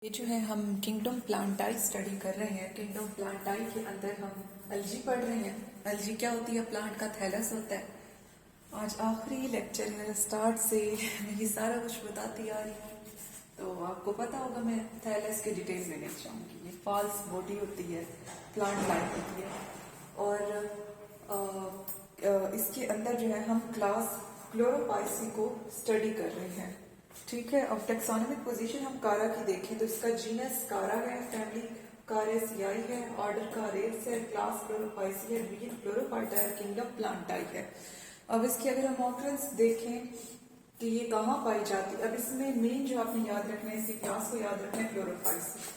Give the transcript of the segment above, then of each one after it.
ये जो है हम किंगडम प्लांटाई स्टडी कर रहे हैं। किंगडम प्लांटाई के अंदर हम एल्जी पढ़ रहे हैं। एल्जी क्या होती है? प्लांट का थैलस होता है। आज आखिरी लेक्चर है, स्टार्ट से मैं ये सारा कुछ बताती आ रही हूँ, तो आपको पता होगा। मैं थैलस के डिटेल में नहीं चाहूँगी। ये फॉल्स बॉडी होती है, प्लांट लाइफ होती है। और इसके अंदर जो है हम क्लास क्लोरोपाइसी को स्टडी कर रहे हैं। ठीक है। अब टेक्सोनोमिक पोजीशन हम कारा की देखें तो इसका जीनस कारा है, फैमिली कारेसियाई है, ऑर्डर कारेस है, क्लास क्लोरोपाइसी है, डिवीजन क्लोरोपाइटा है, किंगडम प्लांटाई है। अब इसकी अगर हम ऑकरेंस देखें कि ये कहाँ पाई जाती है, अब इसमें मेन जो आपने याद रखना है, इसी क्लास को याद रखना है, क्लोरोपाइसी।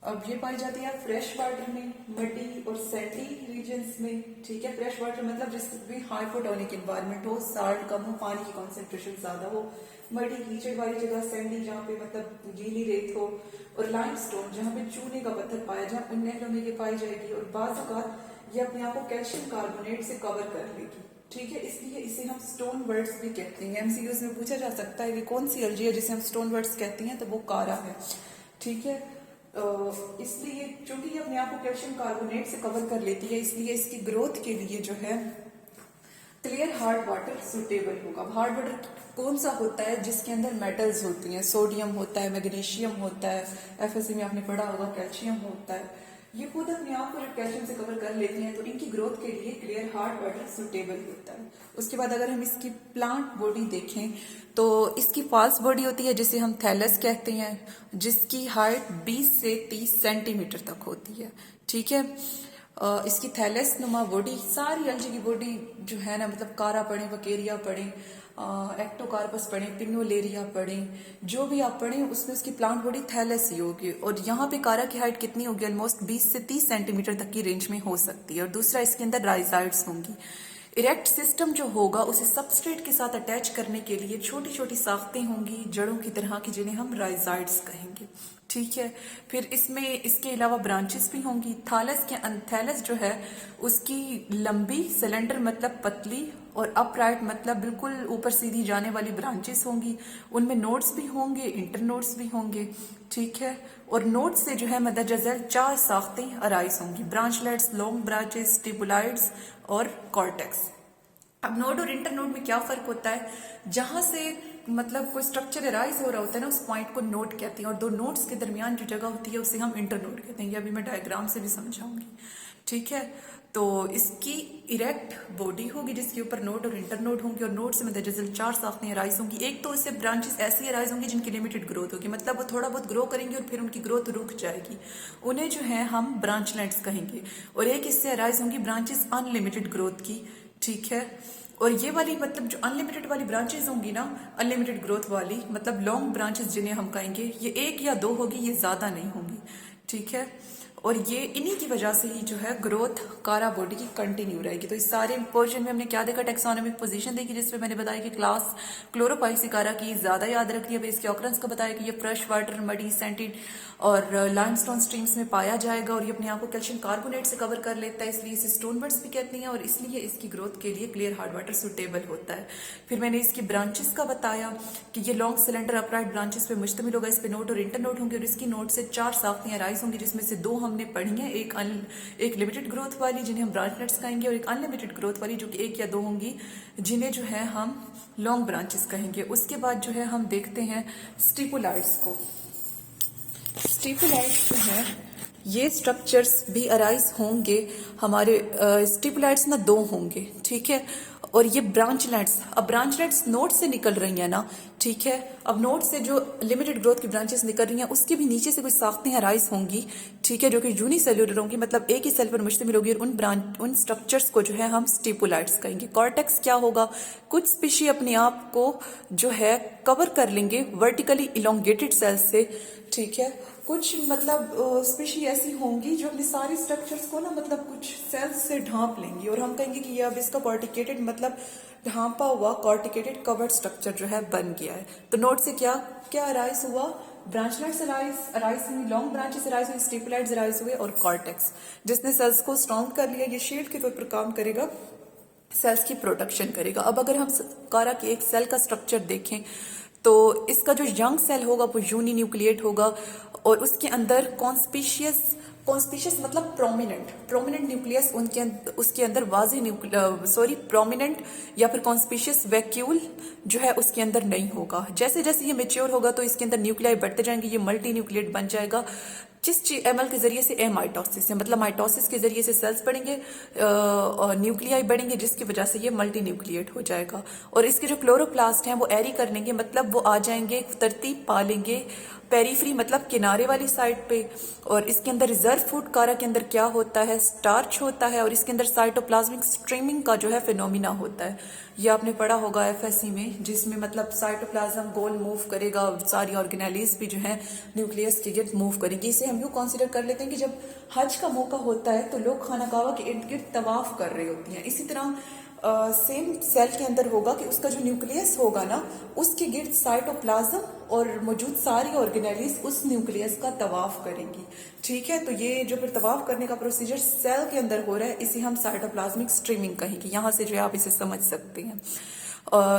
अब ये पाई जाती है फ्रेश वाटर में, मडी और सैंडी रीजन्स में। ठीक है। फ्रेश वाटर मतलब जिसमें भी हाइपोटोनिक एनवायरनमेंट हो, साल्ट कम हो, पानी की कॉन्सेंट्रेशन ज्यादा हो। मडी कीचड़ वाली जगह, सैंडी जहाँ पे मतलब गीली रेत हो, और लाइमस्टोन जहाँ पे चूने का पत्थर पाया जाए, उन नहरों में ये पाई जाएगी। और बाज़ औक़ात ये अपने आप को कैल्शियम कार्बोनेट से कवर कर लेगी। ठीक है। इसलिए इसे हम स्टोन वर्ड्स भी कहते हैं। एमसीक्यूज में पूछा जा सकता है कि कौन सी एल्जी है जिसे हम स्टोन वर्ड्स कहते हैं, तो वो कारा है। ठीक है। इसलिए चूंकि ये अपने आप को कैल्शियम कार्बोनेट से कवर कर लेती है, इसलिए इसकी ग्रोथ के लिए जो है क्लियर हार्ड वाटर सुटेबल होगा। हार्ड वाटर कौन सा होता है? जिसके अंदर मेटल्स होती हैं, सोडियम होता है, मैग्नीशियम होता है, एफएससी में आपने पढ़ा होगा, कैल्शियम होता है। ये खुद अपने आप को जब कैल्शियम से कवर कर लेती हैं तो इनकी ग्रोथ के लिए क्लियर हार्ड वाटर सुटेबल होता है। उसके बाद अगर हम इसकी प्लांट बॉडी देखें तो इसकी फाल्स बॉडी होती है जिसे हम थैलस कहते हैं, जिसकी हाइट 20 से 30 सेंटीमीटर तक होती है। ठीक है। इसकी थैलस नुमा बॉडी, सारी एल्जी की बॉडी जो है ना, मतलब कारा पढ़े, वकेरिया पढ़े, एक्टोकार्पस पढ़े, पिनोलेरिया पढ़े, जो भी आप पढ़े उसमें उसकी प्लांट बॉडी थैलस ही होगी। और यहाँ पे कारा की हाइट कितनी होगी? ऑलमोस्ट 20 से 30 सेंटीमीटर तक की रेंज में हो सकती है। और दूसरा, इसके अंदर राइजाइड्स होंगी। इरेक्ट सिस्टम जो होगा उसे सबस्ट्रेट के साथ अटैच करने के लिए छोटी छोटी साख्तें होंगी जड़ों की तरह की, जिन्हें हम राइजाइड्स कहेंगे। ठीक है। फिर इसमें इसके अलावा ब्रांचेस भी होंगी। थैलस जो है उसकी लंबी, सिलेंडर मतलब पतली, और अपराइट मतलब बिल्कुल ऊपर सीधी जाने वाली ब्रांचेस होंगी। उनमें नोड्स भी होंगे, इंटरनोड्स भी होंगे। ठीक है। और नोड से जो है मदरजा झैल 4 साख्तें अराइज होंगी: ब्रांचलेट्स, लॉन्ग ब्रांचेस, स्टिपुलाइड्स और कॉर्टेक्स। अब नोड और इंटरनोड में क्या फर्क होता है? जहां से मतलब कोई स्ट्रक्चर अराइज हो रहा होता है ना, उस पॉइंट को नोड कहते हैं, और दो नोड्स के दरमियान जो जगह होती है उसे हम इंटरनोड कहते हैं। ये अभी मैं डायग्राम से भी समझाऊंगी। ठीक है। तो इसकी इरेक्ट बॉडी होगी जिसके ऊपर नोड और इंटरनोड होंगे, और नोड से मदरजा 4 साख्तें अराइज होंगी। एक तो इससे ब्रांचेस ऐसी अराइज होंगी जिनकी लिमिटेड ग्रोथ होगी, मतलब वो थोड़ा बहुत ग्रो करेंगे और फिर उनकी ग्रोथ रुक जाएगी, उन्हें जो है हम ब्रांचलेट्स कहेंगे। और एक इससे अराइज होंगी ब्रांचेस अनलिमिटेड ग्रोथ की। ठीक है। और ये वाली मतलब जो अनलिमिटेड वाली ब्रांचेस होंगी ना, अनलिमिटेड ग्रोथ वाली, मतलब लॉन्ग ब्रांचेस जिन्हें हम कहेंगे, ये 1 या 2 होगी, ये ज्यादा नहीं होंगी। ठीक है। और ये इन्हीं की वजह से ही जो है ग्रोथ कारा बॉडी की कंटिन्यू रहेगी। तो इस सारे पोर्शन में हमने क्या देखा? टेक्सोनोमिक पोजीशन देखी, जिसमें मैंने बताया कि क्लास क्लोरोपाइसी कारा की ज्यादा याद रखनी है। इसके ऑकरेंस का बताया कि ये फ्रेश वाटर, मडी, सेंटेड और लाइमस्टोन स्ट्रीम्स में पाया जाएगा, और ये अपने आप को कैल्शियम कार्बोनेट से कवर कर लेता है, इसलिए इसे स्टोन वर्ड्स भी कहते हैं, और इसलिए इसकी ग्रोथ के लिए क्लियर हार्ड वाटर सुटेबल होता है। फिर मैंने इसकी ब्रांचेस का बताया कि ये लॉन्ग सिलेंडर अपराइट ब्रांचेस पे मुश्तमिल होगा। इस पे नोड और इंटरनोड होंगे, और इसकी नोड से 4 साख्तें अराइज होंगी, जिसमें से 2 हमने पढ़ी है। एक लिमिटेड ग्रोथ वाली जिन्हें हम ब्रांचलेट्स कहेंगे, और एक अनलिमिटेड ग्रोथ वाली जो कि 1 या 2 होंगी, जिन्हें जो है हम लॉन्ग ब्रांचेस कहेंगे। उसके बाद जो है हम देखते हैं स्टिपुलाइड्स को। स्टिपुलाइड्स जो है ये स्ट्रक्चर्स भी अराइज होंगे हमारे। स्टिपुलाइड्स ना 2 होंगे। ठीक है। और ये ब्रांचलेट्स, अब ब्रांचलेट्स नोड से निकल रही है ना। ठीक है। अब नोड से जो लिमिटेड ग्रोथ की ब्रांचेस निकल रही हैं, उसके भी नीचे से कुछ साख्तें अराइज होंगी। ठीक है। जो कि यूनिसेल्यूलर होंगी, मतलब एक ही सेल पर मुश्तमिल होगी, और उन स्ट्रक्चर्स को जो है हम स्टिपुलाइड्स कहेंगे। कॉर्टेक्स क्या होगा? कुछ स्पीशी अपने आप को जो है कवर कर लेंगे वर्टिकली इलोंगेटेड सेल्स से। ठीक है। कुछ मतलब स्पीशी ऐसी होंगी जो अपने सारी स्ट्रक्चर्स को ना मतलब कुछ सेल्स से ढांप लेंगी, और हम कहेंगे कि ये अब इसका कॉर्टिकेटेड मतलब ढांपा हुआ कॉर्टिकेटेड कवर्ड स्ट्रक्चर जो है बन गया है। तो नोड से क्या क्या अराइज हुआ? ब्रांचलेट्स अराइज हुई, लॉन्ग ब्रांचेस अराइज हुई, स्टिपुलाइड्स अराइज हुए, और कॉर्टेक्स जिसने सेल्स को स्ट्रॉन्ग कर लिया। ये शील्ड के तौर पर काम करेगा, सेल्स की प्रोटेक्शन करेगा। अब अगर हम कारा की एक सेल का स्ट्रक्चर देखें तो इसका जो यंग सेल होगा वो यूनिन्यूक्लिएट होगा, और उसके अंदर कॉन्स्पिशियस मतलब प्रोमिनेंट न्यूक्लियस उसके अंदर प्रोमिनेंट या फिर कॉन्स्पिशियस वैक्यूल जो है उसके अंदर नहीं होगा। जैसे जैसे ये मेच्योर होगा तो इसके अंदर न्यूक्लियाई बढ़ते जाएंगे, ये मल्टी न्यूक्लिएट बन जाएगा। जिस एमएल के जरिए से माइटोसिस है, मतलब माइटोसिस के जरिए से सेल्स बढ़ेंगे और न्यूक्लियाई बढ़ेंगे, जिसकी वजह से ये मल्टी न्यूक्लिएट हो जाएगा। और इसके जो क्लोरोप्लास्ट हैं वो एरी कर लेंगे, मतलब वो आ जाएंगे, तरतीब पा लेंगे पेरीफ्री मतलब किनारे वाली साइड पे। और इसके अंदर रिजर्व फूड कारा के अंदर क्या होता है, स्टार्च होता है, और इसके अंदर साइटोप्लाज्मिक स्ट्रीमिंग का जो है फिनोमिना होता है। ये आपने पढ़ा होगा एफएससी में, जिसमें मतलब साइटोप्लाज्म गोल मूव करेगा, सारी ऑर्गेनेलिज भी जो है न्यूक्लियस के गिर्द मूव करेंगी। इसे हम यूँ कंसिडर कर लेते हैं कि जब हज का मौका होता है तो लोग खाना काबा के इर्द गिर्द तवाफ कर रहे होती हैं। इसी तरह सेम सेल के अंदर होगा कि उसका जो न्यूक्लियस होगा ना, उसके गिर्द साइटोप्लाज्म और मौजूद सारी ऑर्गेनेलिज उस न्यूक्लियस का तवाफ करेंगी। ठीक है, तो ये जो फिर तवाफ करने का प्रोसीजर सेल के अंदर हो रहा है, इसे हम साइटोप्लाज्मिक स्ट्रीमिंग कहेंगे। यहाँ से जो है आप इसे समझ सकते हैं।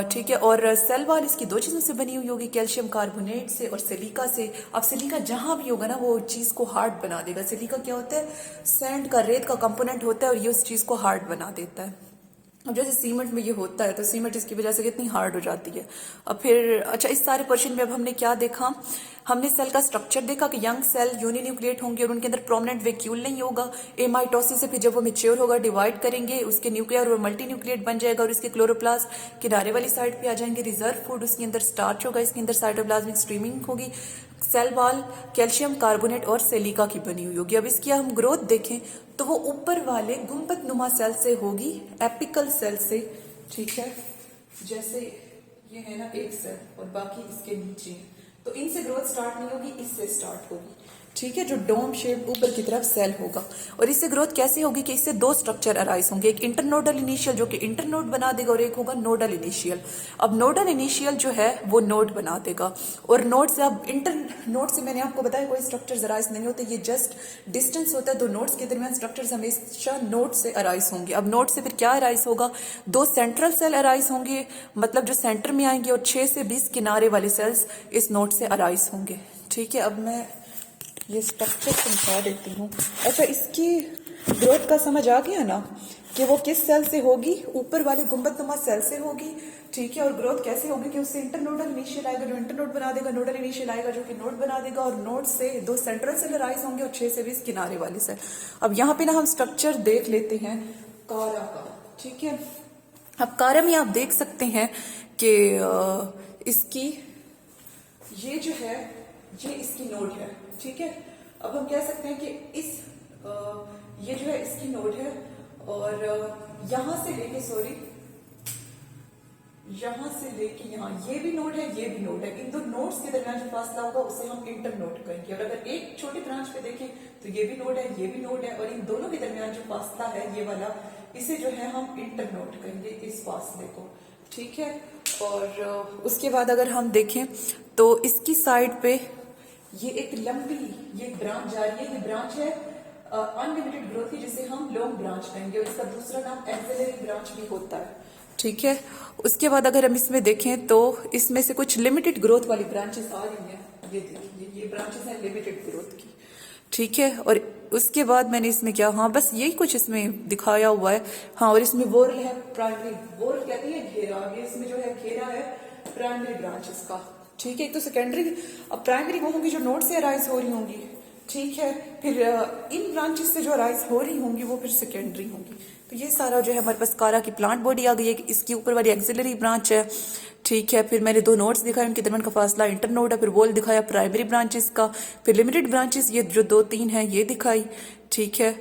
ठीक है, और सेल वॉल इसकी दो चीजों से बनी हुई होगी, कैल्शियम कार्बोनेट से और सिलिका से। अब सिलिका जहां भी होगा ना वो चीज को हार्ड बना देगा। सिलिका क्या होता है, सैंड का, रेत का कंपोनेंट होता है, और ये उस चीज को हार्ड बना देता है। अब जैसे सीमेंट में ये होता है, तो सीमेंट इसकी वजह से कितनी हार्ड हो जाती है। अब फिर अच्छा, इस सारे क्वेश्चन में अब हमने क्या देखा, हमने सेल का स्ट्रक्चर देखा कि यंग सेल यूनिन्यूक्लिएट होंगे और उनके अंदर प्रोमिनेंट वैक्यूल नहीं होगा। एमाइटोसिस से फिर जब वो मेच्योर होगा डिवाइड करेंगे, उसके न्यूक्लियर और मल्टी न्यूक्लिएट बन जाएगा, और इसके क्लोरोप्लास्ट किनारे वाली साइड पे आ जाएंगे। रिजर्व फूड उसके अंदर स्टार्च होगा, इसके अंदर साइटोप्लाज्मिक स्ट्रीमिंग होगी। सेल वॉल कैल्शियम कार्बोनेट और सिलिका की बनी हुई होगी। अब इसकी हम ग्रोथ देखें तो वो ऊपर वाले गुंबद नुमा सेल से होगी, एपिकल सेल से। ठीक है, जैसे ये है ना एक सेल और बाकी इसके नीचे, तो इनसे ग्रोथ स्टार्ट नहीं होगी, इससे स्टार्ट होगी। ठीक है, जो डोम शेप ऊपर की तरफ सेल होगा। और इससे ग्रोथ कैसे होगी कि इससे दो स्ट्रक्चर अराइज होंगे, एक इंटरनोडल इनिशियल जो कि इंटरनोड बना देगा, और एक होगा नोडल इनिशियल। अब नोडल इनिशियल जो है वो नोड बना देगा, और नोड से, अब इंटरनोड से मैंने आपको बताया कोई स्ट्रक्चर्स अराइज नहीं होते, ये जस्ट डिस्टेंस होता है। दो नोड्स के दरमियान स्ट्रक्चर्स हमेशा नोड से अराइज होंगे। अब नोड से फिर क्या अराइज होगा, दो सेंट्रल सेल अराइज होंगे, मतलब जो सेंटर में आएंगे, और 6 से 20 किनारे वाले सेल्स इस नोड से अराइज होंगे। ठीक है, अब मैं ये स्ट्रक्चर समझा देती हूँ। अच्छा, इसकी ग्रोथ का समझ आ गया ना कि वो किस सेल से होगी, ऊपर वाले गुंबदनुमा सेल से होगी। ठीक है, और ग्रोथ कैसे होगी कि उससे इंटरनोडल इनिशियल आएगा जो इंटरनोड बना देगा, नोडल इनिशियल आएगा जो कि नोड बना देगा, और नोड से दो सेंट्रल सेल राइज होंगे और 6 से 20 किनारे वाले सेल। अब यहाँ पे ना हम स्ट्रक्चर देख लेते हैं कारा का। ठीक है, अब कारा में आप देख सकते हैं कि इसकी ये जो है ये इसकी नोड है। ठीक है, अब हम कह सकते हैं कि ये जो है इसकी नोड है, और यहां से लेके यहां से लेके यहां ये भी नोड है, ये भी नोड है। इन दो नोड्स के दरमियान जो फासला होगा उसे हम इंटर नोड कहेंगे। और अगर एक छोटी ब्रांच पे देखें तो ये भी नोड है, ये भी नोड है, और इन दोनों के दरमियान जो फासला है ये वाला, इसे जो है हम इंटर नोड कहेंगे, इस फासले को। ठीक है, और उसके बाद अगर हम देखें तो इसकी साइड पे ये एक लंबी ये ब्रांच जा रही है। ये ब्रांच है अनलिमिटेड ग्रोथ की, जिसे हम लॉन्ग ब्रांच कहेंगे, और इसका दूसरा नाम एक्सेलरी ब्रांच भी होता है। ठीक है, उसके बाद अगर हम इसमें देखें तो इसमें से कुछ लिमिटेड ग्रोथ वाली ब्रांचेस आ रही हैं। ये देखिए, ये ब्रांचेस हैं लिमिटेड ग्रोथ की। ठीक है, और उसके बाद मैंने इसमें क्या, हाँ बस यही कुछ इसमें दिखाया हुआ है। हाँ, और इसमें वोरल है, प्राइमरी वोरल कहते हैं घेरा। ये इसमें जो है घेरा है प्राइमरी ब्रांचेस का। ठीक है, एक तो सेकेंडरी, अब प्राइमरी वो होंगी जो नोड से अराइज हो रही होंगी। ठीक है, फिर इन ब्रांचेस से जो अराइज हो रही होंगी वो फिर सेकेंडरी होंगी। तो ये सारा जो है हमारे पास कारा की प्लांट बॉडी आ गई है। इसकी ऊपर वाली एक्सिलरी ब्रांच है। ठीक है, फिर मैंने दो नोड्स दिखाए, उनके दरमियान का फासला इंटर नोड है। फिर वोल दिखाया प्राइमरी ब्रांचेस का, फिर लिमिटेड ब्रांचेस ये जो 2-3 है ये दिखाई। ठीक है,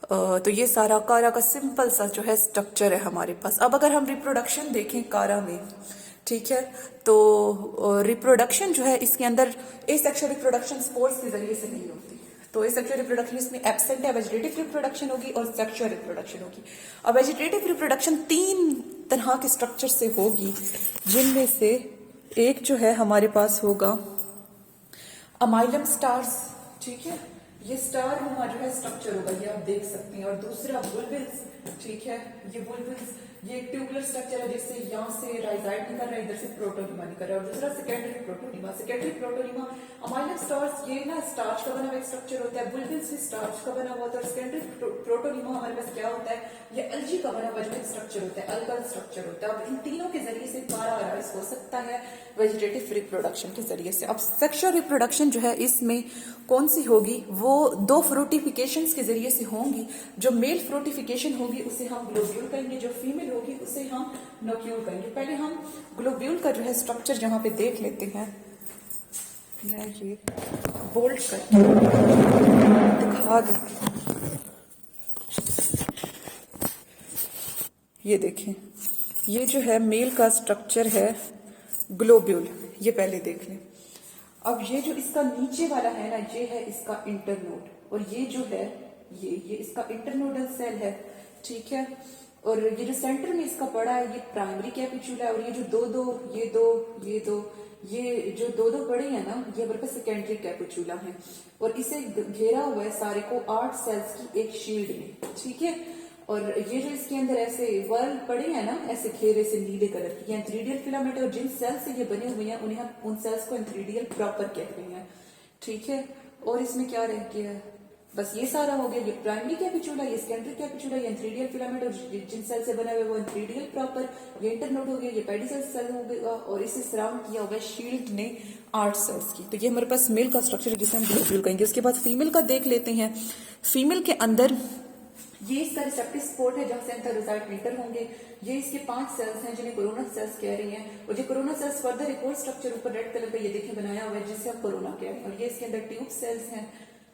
तो ये सारा कारा का सिंपल सा जो है स्ट्रक्चर है हमारे पास। अब अगर हम रिप्रोडक्शन देखें कारा में, ठीक है, तो रिप्रोडक्शन जो है इसके अंदर एसेक्सुअल रिप्रोडक्शन स्पोर्स के जरिए से नहीं होती। तो एसेक्सुअल रिप्रोडक्शन इसमें एब्सेंट है। वेजिटेटिव रिप्रोडक्शन होगी और सेक्सुअल रिप्रोडक्शन होगी। अब वेजिटेटिव रिप्रोडक्शन 3 तरह के स्ट्रक्चर से होगी, जिनमें से एक जो है हमारे पास होगा अमाइलम स्टार्स। ठीक है, ये स्टार नुमा जो है स्ट्रक्चर होगा, ये आप देख सकते हैं। और दूसरा बुलबिल्स। ठीक है, ये बुलबिल्स ये एक ट्यूबुलर स्ट्रक्चर है जिससे यहाँ से राइजाइड निकल रहा है, इधर से प्रोटोनिमा निकल रहा है, और दूसरा secondary protonema. Secondary protonema amylum starch, ये ना स्टार्च का बना हुआ एक स्ट्रक्चर होता है, बुलबिल्स भी स्टार्च का बना हुआ होता है, और सेकेंडरी प्रोटोनिमा हमारे पास क्या होता है, ये एल्गी का बना हुआ जो एक स्ट्रक्चर होता है, अल्कल स्ट्रक्चर होता है। अब इन तीनों के जरिए से कारा अराइज हो सकता है वेजिटेटिव रिप्रोडक्शन के जरिए से। अब सेक्सुअल रिप्रोडक्शन जो है इसमें कौन सी होगी, वो दो फ्रूटिफिकेशन के जरिए से होंगी। जो मेल फ्रूटिफिकेशन होगी उसे हम ग्लोब्यूल कहेंगे, जो फीमेल होगी उसे हम नोक्यूल कहेंगे। पहले हम ग्लोब्यूल का जो है स्ट्रक्चर जहां पे देख लेते हैं, मैं ये बोल्ड करके दिखा दूं। ये देखें, ये जो है मेल का स्ट्रक्चर है ग्लोब्यूल, ये पहले देख लें। अब ये जो इसका नीचे वाला है ना, ये है इसका इंटरनोड, और ये जो है ये इसका इंटरनोडल सेल है, ठीक है। और ये जो सेंटर में इसका पड़ा है ये प्राइमरी कैपिचुला है, और ये जो ये जो दो पड़े हैं ना, ये हमारे पास सेकेंडरी कैपिचुला है, और इसे घेरा हुआ है सारे को 8 सेल्स की एक शील्ड में, ठीक है। और ये जो इसके अंदर ऐसे वर्ल पड़े हैं ना, ऐसे घेरे से नीले कलर की, एंथ्रीडियल फिलामेंट, और जिन सेल से ये बने हुए हैं उन्हें हम उन सेल्स को एंथ्रीडियल प्रॉपर कहते हैं, ठीक है। और इसमें क्या रह गया है, बस ये सारा हो गया, ये प्राइमरी कैपिचुला, ये सेकेंडरी कैपिचुला, ये एंथ्रीडियल फिलामेंट, और जिन सेल से बना हुआ है वो एंथ्रीडियल प्रॉपर, ये इंटरनोड हो गया, ये पेडिसल सेल हो गया, और इसे सराउंड किया हुआ है शील्ड ने 8 सेल्स की। तो ये हमारे पास मेल का स्ट्रक्चर है जिसे हम ग्लोब्यूल कहेंगे। उसके बाद फीमेल का देख लेते हैं। फीमेल के अंदर ये इसका रिसेप्टिव स्पॉट है जहां से एंथेरोजाइट एंटर होंगे। ये इसके 5 सेल्स हैं जिन्हें कोरोना सेल्स कह रही हैं, और ये कोरोना सेल्स फर्दर एक और स्ट्रक्चर ऊपर रेड कलर का ये देखें बनाया हुआ है जिसे हम कोरोना कह रहे हैं, और ये इसके अंदर ट्यूब सेल्स हैं,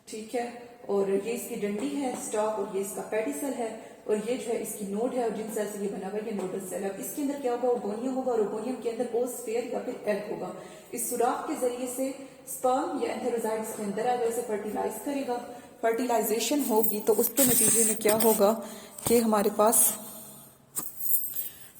ठीक है। और ये इसकी डंडी है स्टॉक, और ये इसका पेडिसल है, और ये जो है इसकी नोड है, और जिन सेल से ये बना हुआ है ये नोडल सेल है। अब इसके अंदर क्या होगा, ओगोनियम होगा, और ओगोनियम के अंदर ओस्फेयर या फिर एग होगा। इस सुराख के जरिए से स्पर्म या एंथेरोजाइट इसके अंदर आएगा, इसे फर्टिलाइज करेगा। फर्टिलाइजेशन होगी तो उसके नतीजे में क्या होगा कि हमारे पास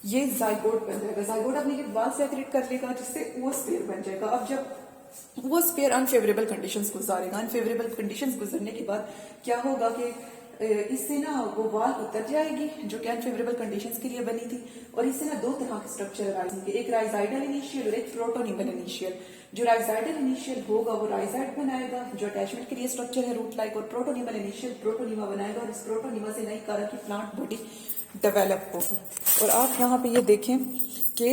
ये जाइगोट बन जाएगा। जाइगोट अपने वाल सेक्रेट कर लेगा जिससे ओस्फेयर बन जाएगा। अब जब ओस्फेयर अनफेवरेबल कंडीशंस गुजारेगा, अनफेवरेबल कंडीशंस गुजरने के बाद क्या होगा कि इससे ना वो वाल उतर जाएगी जो कि अनफेवरेबल कंडीशंस के लिए बनी थी, और इससे ना 2 तरह के स्ट्रक्चर राइज होंगे, एक राइजाइडल इनिशियल और एक प्रोटोनिमल इनिशियल। जो राइजाइडल इनिशियल होगा वो राइजाइड बनाएगा जो अटैचमेंट के लिए स्ट्रक्चर है रूट लाइक, और प्रोटोनिमल इनिशियल प्रोटोनिमा बनाएगा, और इस प्रोटोनिमा से नई तरह की प्लांट बॉडी डेवलप होगी। और आप यहाँ पे ये देखें कि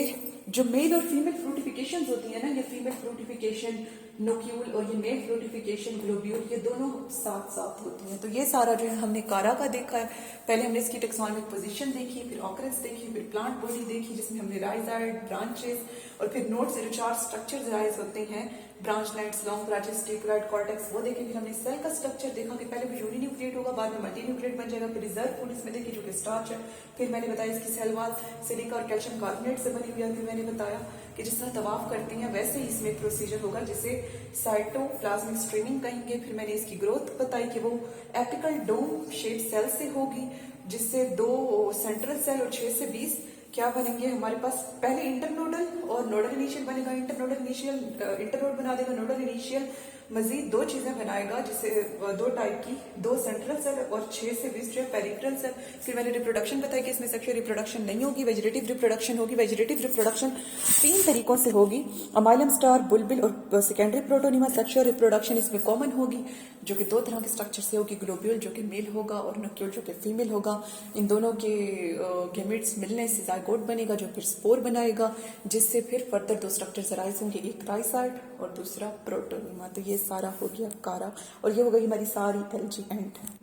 जो मेल और फीमेल फ्रूटिफिकेशन होती है ना, ये फीमेल फ्रूटिफिकेशन नोक्यूल और ये मेल फ्रूटिफिकेशन ग्लोब्यूल, ये दोनों साथ साथ होती हैं। तो ये सारा जो है हमने कारा का देखा है। पहले हमने इसकी टेक्सोनॉमिक पोजीशन देखी, फिर ऑकरेंस देखी, फिर प्लांट बॉडी देखी जिसमें हमने राइजाइड, ब्रांचेस और फिर नोड से जो 4 स्ट्रक्चर्स राइज होते हैं, ब्रांच लाइन्स, लॉन्ग ब्रांचेस, स्टिकुलाइड कॉर्टेक्स, वो देखे। फिर हमने सेल का स्ट्रक्चर देखा कि पहले भी यूनिन्यूक्लिएट होगा, बाद में मल्टीन्यूक्लिएट बन जाएगा। फिर रिजर्व फूड इसमें देखी जो कि स्टार्च है। फिर मैंने बताया इसकी सेल वॉल सिलिका और कैल्शियम कार्बोनेट से बनी हुई है। फिर मैंने बताया कि जिस तरह तवाफ करती हैं वैसे ही इसमें प्रोसीजर होगा जिसे साइटोप्लाज्मिक स्ट्रीमिंग कहेंगे। फिर मैंने इसकी ग्रोथ बताई कि वो एपिकल डोम शेप सेल से होगी, जिससे 2 सेंट्रल सेल और 6 से 20 क्या बनेंगे हमारे पास, पहले इंटरनोडल और नोडल इनिशियल बनेगा। इंटरनोडल इनिशियल इंटरनोड बना देगा, नोडल इनिशियल मजीद 2 चीजें बनाएगा, जिसे 2 टाइप की, 2 सेंट्रल सेल और 6 से 20 जो पेरिफेरल सेल। फिर मैंने रिप्रोडक्शन बताया कि इसमें सेक्सुअल रिप्रोडक्शन नहीं होगी, वेजिटेटिव रिप्रोडक्शन होगी। वेजिटेटिव रिप्रोडक्शन 3 तरीकों से होगी, अमाइलम स्टार, बुलबिल और सेकेंडरी प्रोटोनिमा। सेक्सुअल रिप्रोडक्शन इसमें कॉमन होगी जो कि 2 तरह के स्ट्रक्चर से होगी, ग्लोब्यूल जो कि मेल होगा और नोक्यूल जो कि फीमेल होगा। इन दोनों के गैमेट्स मिलने से जाइगोट बनेगा जो फिर स्पोर बनाएगा, जिससे फिर फर्दर 2 स्ट्रक्चर्स राइज होंगे, एक राइजाइड और दूसरा प्रोटोनिमा। तो ये सारा हो गया कारा, और ये हो गई हमारी सारी एल्गी एंड।